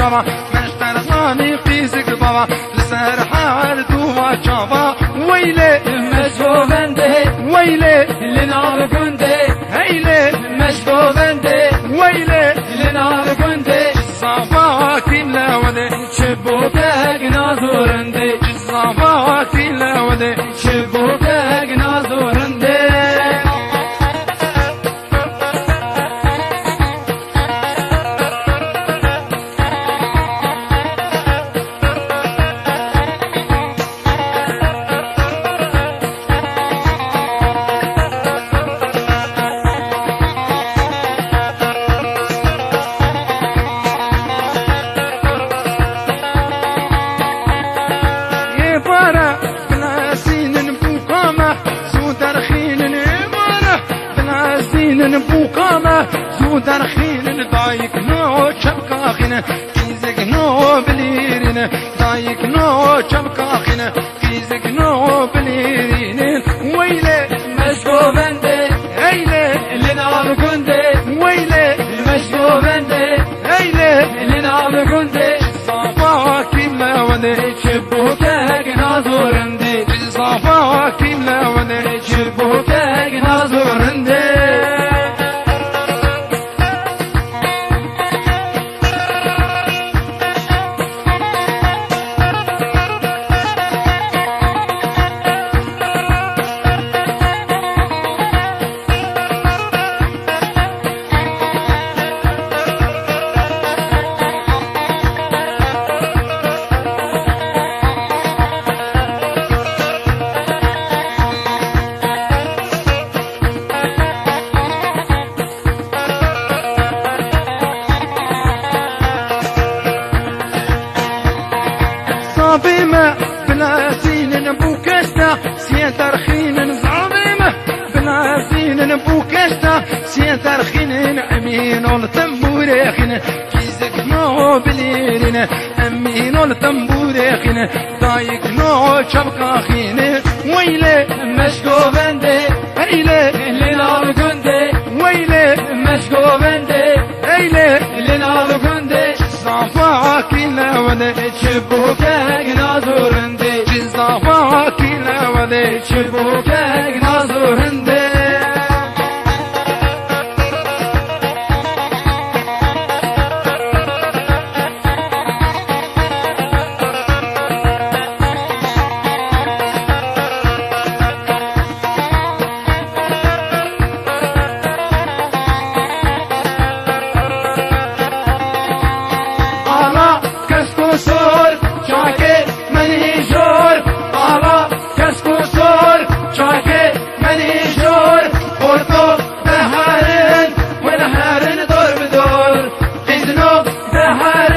شبا مشتر زانی قیزک بابا لسر حال دوا شبا ويلي مشكو بندي ويلي لنار كندي هيلي مشكو بندي ويلي لنار كندي صفاكي لا ودي شبوكك نازورندي صفاكي لا ودي شبوكك نازورندي بوقامة زود رخين ضايق نو شبكة خنا كيزك نو بليرين ضايق نو شبكة خنا كيزك نو بليرين ويلي مشكو بندي هيلي لنار كندي ويلي مشكو بندي هيلي لنار كندي صفاكي لا ودي شبوكك نازورندي صفاكي لا ودي شبوكك نازورندي صابمة بلا سين بوكشتا سين ترخين صابمة بلا سين بوكشتا سين ترخين أمين التنبوريخين كيزك نو بليرين أمين التنبوريخين ضايق نو شبكاخين ويلي مشكو بندي هيلي لنار كندي ويلي مشكو بندي هيلي لنار كندي صفاكي لا ودي شبوكك نازورندي صفاكي لا ودي شبوكك نازورندي سور چاکه منی جور آلا کسکو سور چاکه منی جور خورتو دهارن و دهارن دور بدور قیدنو دهارن